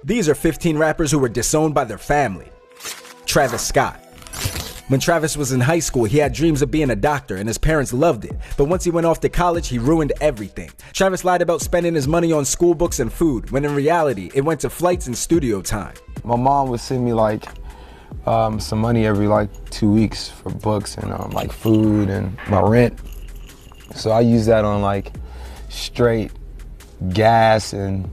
These are 15 rappers who were disowned by their family. Travis Scott. When Travis was in high school, he had dreams of being a doctor and his parents loved it. But once he went off to college, he ruined everything. Travis lied about spending his money on school books and food, when in reality, it went to flights and studio time. My mom would send me some money every 2 weeks for books and food and my rent. So I use that on straight gas and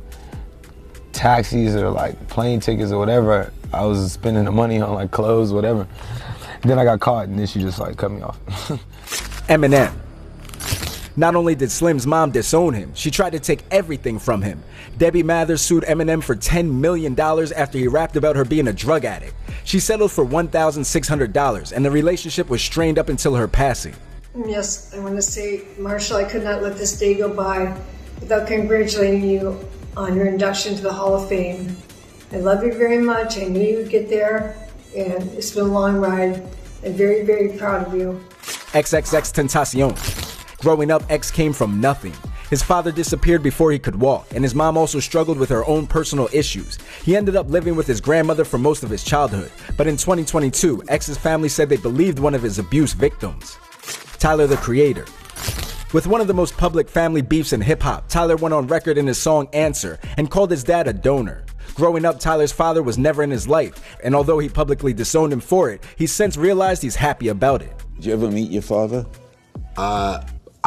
taxis or plane tickets or whatever. I was spending the money on clothes, whatever. Then I got caught and then she just cut me off. Eminem. Not only did Slim's mom disown him, she tried to take everything from him. Debbie Mathers sued Eminem for $10 million after he rapped about her being a drug addict. She settled for $1,600 and the relationship was strained up until her passing. Yes, I want to say, Marshall, I could not let this day go by without congratulating you on your induction to the Hall of Fame. I love you very much. I knew you would get there, and it's been a long ride. I'm very, very proud of you. XXX Tentacion. Growing up, X came from nothing. His father disappeared before he could walk, and his mom also struggled with her own personal issues. He ended up living with his grandmother for most of his childhood, but in 2022, X's family said they believed one of his abuse victims. Tyler, the Creator. With one of the most public family beefs in hip-hop, Tyler went on record in his song Answer and called his dad a donor. Growing up, Tyler's father was never in his life, and although he publicly disowned him for it, he's since realized he's happy about it. Did you ever meet your father? I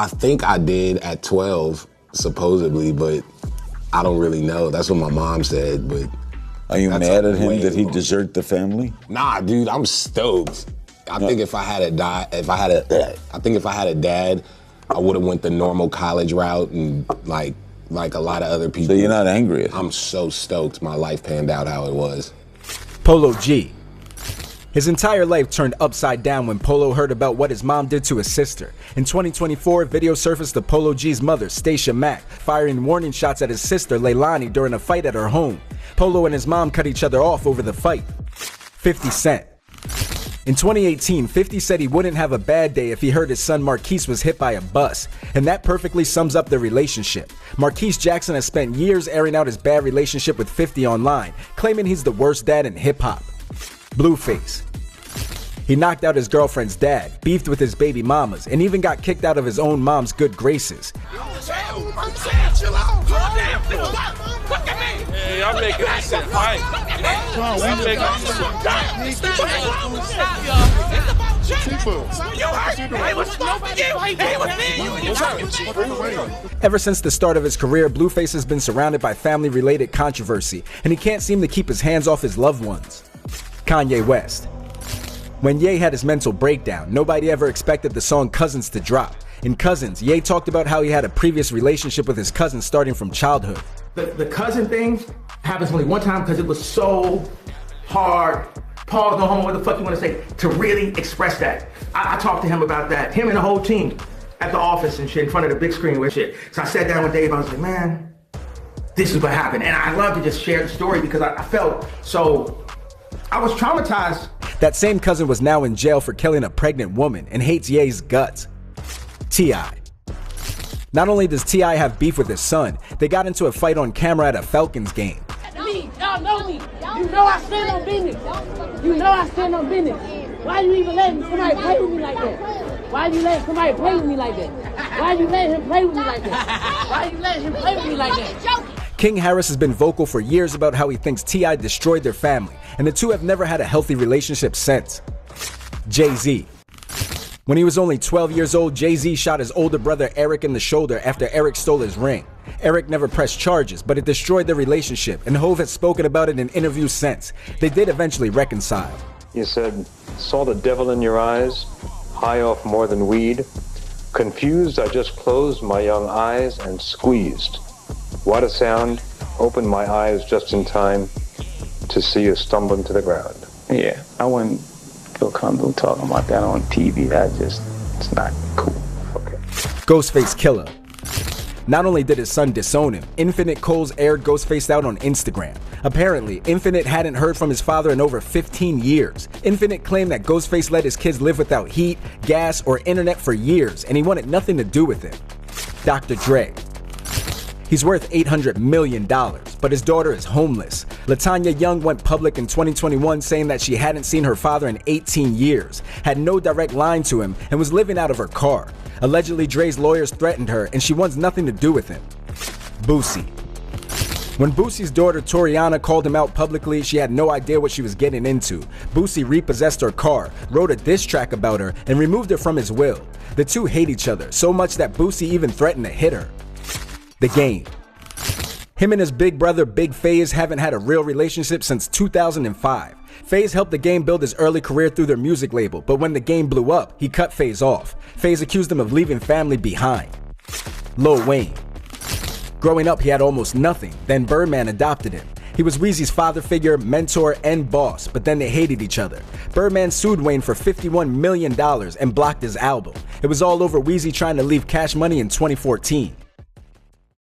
think I did at 12, supposedly, but I don't really know. That's what my mom said, but... Are you mad at him that he deserted the family? Nah, dude, I'm stoked. I think if I had a dad, I would have went the normal college route and like a lot of other people. So you're not angry at him? I'm so stoked my life panned out how it was. Polo G. His entire life turned upside down when Polo heard about what his mom did to his sister. In 2024, video surfaced of Polo G's mother, Stacia Mack, firing warning shots at his sister, Leilani, during a fight at her home. Polo and his mom cut each other off over the fight. 50 Cent. In 2018, 50 said he wouldn't have a bad day if he heard his son Marquise was hit by a bus, and that perfectly sums up their relationship. Marquise Jackson has spent years airing out his bad relationship with 50 online, claiming he's the worst dad in hip-hop. Blueface. He knocked out his girlfriend's dad, beefed with his baby mamas, and even got kicked out of his own mom's good graces. Hey, I'm making this shit fight. Ever since the start of his career, Blueface has been surrounded by family-related controversy, and he can't seem to keep his hands off his loved ones. Kanye West. When Ye had his mental breakdown, nobody ever expected the song Cousins to drop. In Cousins, Ye talked about how he had a previous relationship with his cousin starting from childhood. The cousin thing happens only one time because it was so hard. Pause, no homo, what the fuck you want to say, to really express that. I talked to him about that, him and the whole team at the office and shit, in front of the big screen with shit. So I sat down with Dave, I was like, man, this is what happened. And I love to just share the story because I felt so, I was traumatized. That same cousin was now in jail for killing a pregnant woman and hates Ye's guts. T.I. Not only does T.I. have beef with his son, they got into a fight on camera at a Falcons game. Y'all know me. You know I stand on business. You know I stand on business. Why you even letting somebody play with me like that? Why you letting somebody play with me like that? Why you letting him play with me like that? Why you letting him play with me like that? King Harris has been vocal for years about how he thinks T.I. destroyed their family, and the two have never had a healthy relationship since. Jay-Z. When he was only 12 years old, Jay-Z shot his older brother Eric in the shoulder after Eric stole his ring. Eric never pressed charges, but it destroyed their relationship, and Hov has spoken about it in interviews since. They did eventually reconcile. You said, saw the devil in your eyes, high off more than weed. Confused, I just closed my young eyes and squeezed. What a sound, opened my eyes just in time to see you stumbling to the ground. Yeah, I wouldn't feel comfortable talking about that on TV. It's not cool. Okay. Ghostface Killah. Not only did his son disown him, Infinite Coles aired Ghostface out on Instagram. Apparently, Infinite hadn't heard from his father in over 15 years. Infinite claimed that Ghostface let his kids live without heat, gas, or internet for years, and he wanted nothing to do with it. Dr. Dre. He's worth $800 million, but his daughter is homeless. LaTanya Young went public in 2021 saying that she hadn't seen her father in 18 years, had no direct line to him, and was living out of her car. Allegedly, Dre's lawyers threatened her, and she wants nothing to do with him. Boosie. When Boosie's daughter Toriana called him out publicly, she had no idea what she was getting into. Boosie repossessed her car, wrote a diss track about her, and removed her from his will. The two hate each other, so much that Boosie even threatened to hit her. The Game. Him and his big brother Big FaZe haven't had a real relationship since 2005. FaZe helped The Game build his early career through their music label, but when The Game blew up, he cut FaZe off. FaZe accused him of leaving family behind. Lil Wayne. Growing up, he had almost nothing. Then Birdman adopted him. He was Weezy's father figure, mentor, and boss, but then they hated each other. Birdman sued Wayne for $51 million and blocked his album. It was all over Weezy trying to leave Cash Money in 2014.